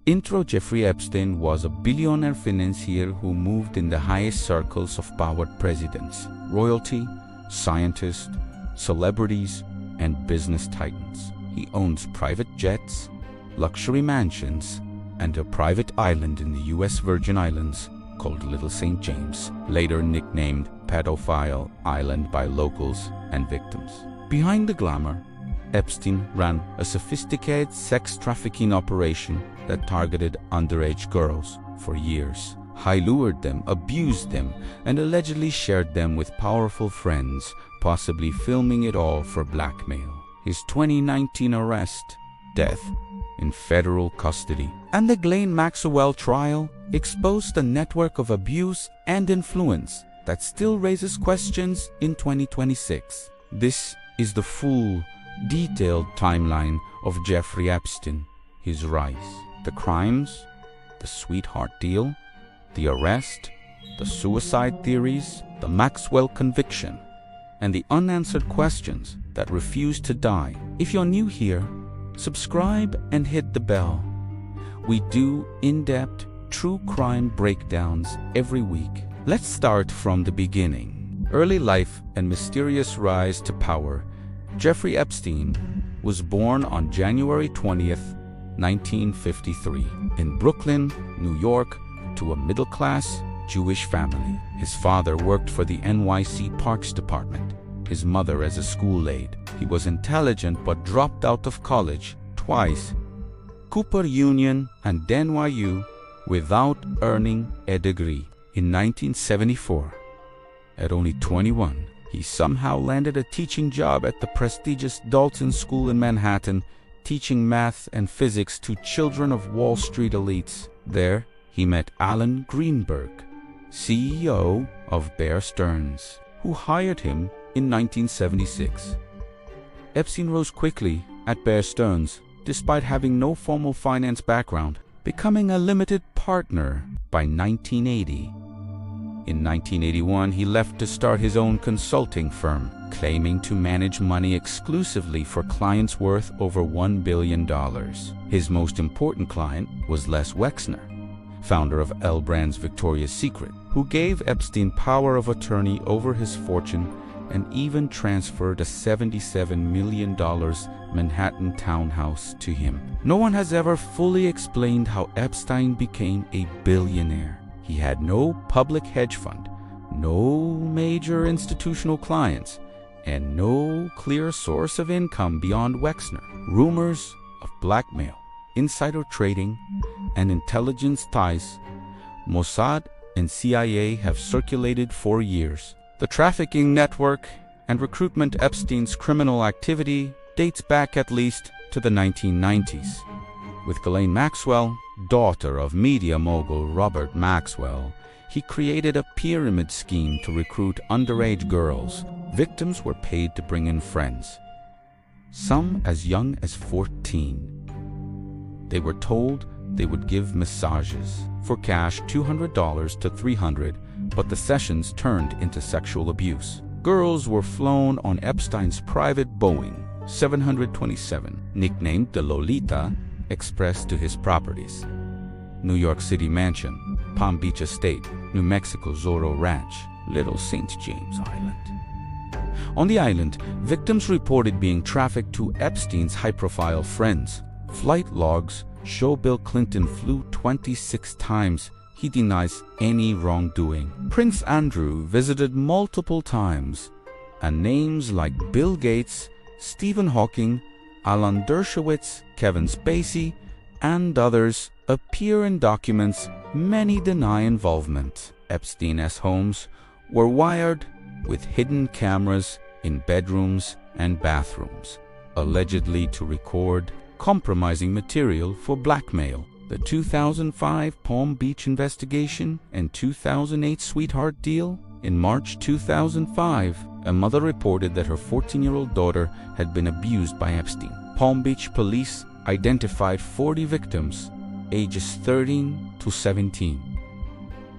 Intro: Jeffrey Epstein was a billionaire financier who moved in the highest circles of powered presidents, royalty, scientists, celebrities, and business titans. He owns private jets, luxury mansions, and a private island in the U.S. Virgin Islands called Little St. James, later nicknamed Pedophile Island by locals and victims. Behind the glamour, Epstein ran a sophisticated sex trafficking operation that targeted underage girls for years. He lured them, abused them, and allegedly shared them with powerful friends, possibly filming it all for blackmail. His 2019 arrest, death in federal custody, and the Ghislaine Maxwell trial exposed a network of abuse and influence that still raises questions in 2026. This is the full, detailed timeline of Jeffrey Epstein, his rise, the crimes, the sweetheart deal, the arrest, the suicide theories, the Maxwell conviction, and the unanswered questions that refuse to die. If you're new here, subscribe and hit the bell. We do in-depth true crime breakdowns every week. Let's start from the beginning. Early life and mysterious rise to power. Jeffrey Epstein was born on January 20th, 1953, in Brooklyn, New York, to a middle-class Jewish family. His father worked for the NYC Parks Department, his mother as a school aide. He was intelligent but dropped out of college twice, Cooper Union and NYU, without earning a degree. In 1974, at only 21, he somehow landed a teaching job at the prestigious Dalton School in Manhattan, teaching math and physics to children of Wall Street elites. There, he met Alan Greenberg, CEO of Bear Stearns, who hired him in 1976. Epstein rose quickly at Bear Stearns, despite having no formal finance background, becoming a limited partner by 1980. In 1981, he left to start his own consulting firm, claiming to manage money exclusively for clients worth over $1 billion. His most important client was Les Wexner, founder of L Brand's Victoria's Secret, who gave Epstein power of attorney over his fortune and even transferred a $77 million Manhattan townhouse to him. No one has ever fully explained how Epstein became a billionaire. He had no public hedge fund, no major institutional clients, and no clear source of income beyond Wexner. Rumors of blackmail, insider trading, and intelligence ties, Mossad and CIA have circulated for years. The trafficking network and recruitment Epstein's criminal activity dates back at least to the 1990s. With Ghislaine Maxwell, daughter of media mogul Robert Maxwell, he created a pyramid scheme to recruit underage girls. Victims were paid to bring in friends, some as young as 14. They were told they would give massages for cash $200 to $300, but the sessions turned into sexual abuse. Girls were flown on Epstein's private Boeing 727, nicknamed the Lolita Express, to his properties: New York City Mansion, Palm Beach Estate, New Mexico Zorro Ranch, Little St. James Island. On the island, victims reported being trafficked to Epstein's high-profile friends. Flight logs show Bill Clinton flew 26 times. He denies any wrongdoing. Prince Andrew visited multiple times, and names like Bill Gates, Stephen Hawking, Alan Dershowitz, Kevin Spacey, and others appear in documents. Many deny involvement. Epstein's homes were wired with hidden cameras in bedrooms and bathrooms, allegedly to record compromising material for blackmail. The 2005 Palm Beach investigation and 2008 sweetheart deal. In March 2005, a mother reported that her 14-year-old daughter had been abused by Epstein. Palm Beach police identified 40 victims, ages 13 to 17.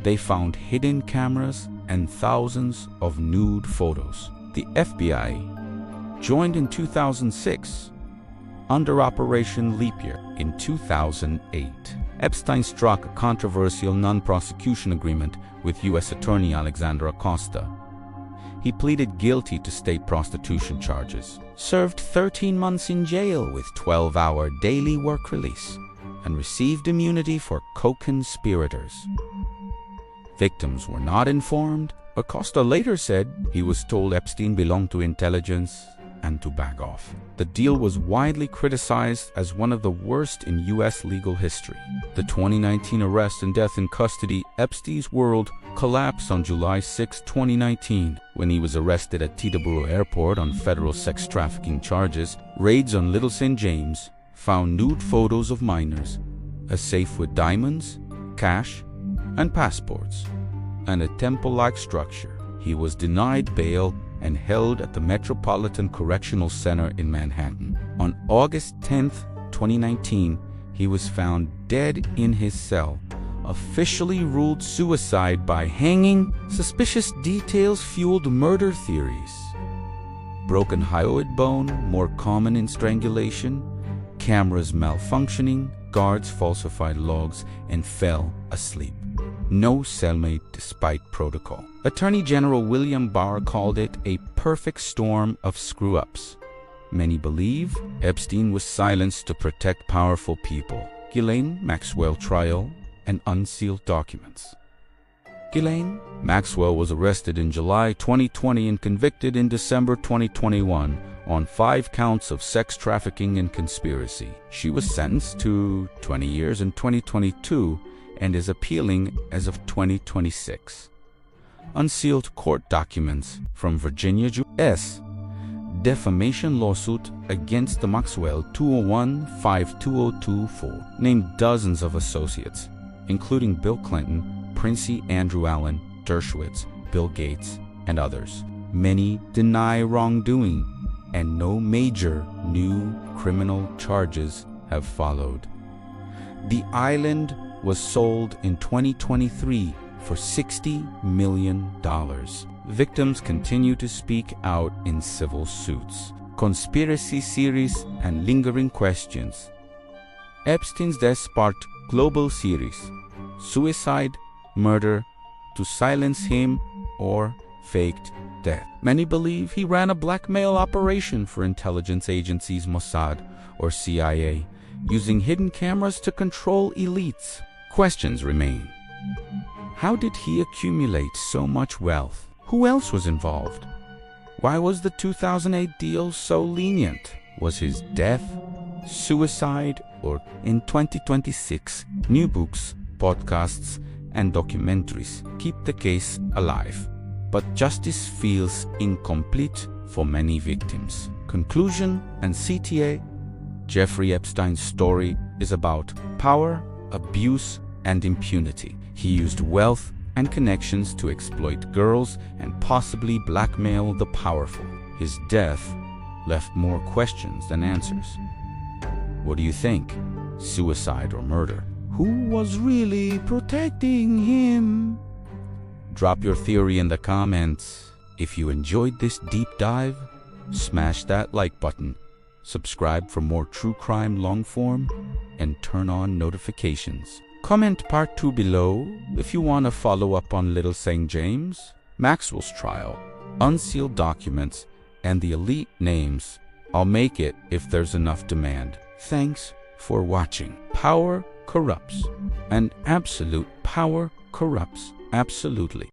They found hidden cameras and thousands of nude photos. The FBI joined in 2006 under Operation Leap Year. In 2008, Epstein struck a controversial non-prosecution agreement with U.S. Attorney Alexander Acosta. He pleaded guilty to state prostitution charges, served 13 months in jail with 12-hour daily work release, and received immunity for co-conspirators. Victims were not informed. Acosta later said he was told Epstein belonged to intelligence and to back off. The deal was widely criticized as one of the worst in U.S. legal history. The 2019 arrest and death in custody, Epstein's world collapsed on July 6, 2019, when he was arrested at Teterboro Airport on federal sex trafficking charges. Raids on Little St. James found nude photos of minors, a safe with diamonds, cash, and passports, and a temple-like structure. He was denied bail and held at the Metropolitan Correctional Center in Manhattan. On August 10, 2019, he was found dead in his cell, officially ruled suicide by hanging. Suspicious details fueled murder theories. Broken hyoid bone, more common in strangulation, cameras malfunctioning, guards falsified logs, and fell asleep. No cellmate despite protocol. Attorney General William Barr called it a perfect storm of screw-ups. Many believe Epstein was silenced to protect powerful people. Ghislaine Maxwell trial and unsealed documents. Ghislaine Maxwell was arrested in July 2020 and convicted in December 2021 on 5 counts of sex trafficking and conspiracy. She was sentenced to 20 years in 2022 and is appealing as of 2026. Unsealed court documents from Virginia U.S. defamation lawsuit against the Maxwell 201-52024 named dozens of associates, including Bill Clinton, Princey Andrew Allen, Dershowitz, Bill Gates, and others. Many deny wrongdoing, and no major new criminal charges have followed. The island was sold in 2023 for $60 million. Victims continue to speak out in civil suits. Conspiracy series and lingering questions. Epstein's death sparked global series, suicide, murder, to silence him, or faked death. Many believe he ran a blackmail operation for intelligence agencies Mossad or CIA, using hidden cameras to control elites. Questions remain. How did he accumulate so much wealth? Who else was involved? Why was the 2008 deal so lenient? Was his death, suicide, or in 2026, new books, podcasts, and documentaries keep the case alive? But justice feels incomplete for many victims. Conclusion and CTA: Jeffrey Epstein's story is about power, abuse, and impunity. He used wealth and connections to exploit girls and possibly blackmail the powerful. His death left more questions than answers. What do you think? Suicide or murder? Who was really protecting him? Drop your theory in the comments. If you enjoyed this deep dive, smash that like button, subscribe for more true crime long form, and turn on notifications. Comment part 2 below if you want to follow up on Little St. James, Maxwell's trial, unsealed documents, and the elite names. I'll make it if there's enough demand. Thanks for watching. Power corrupts, and absolute power corrupts absolutely.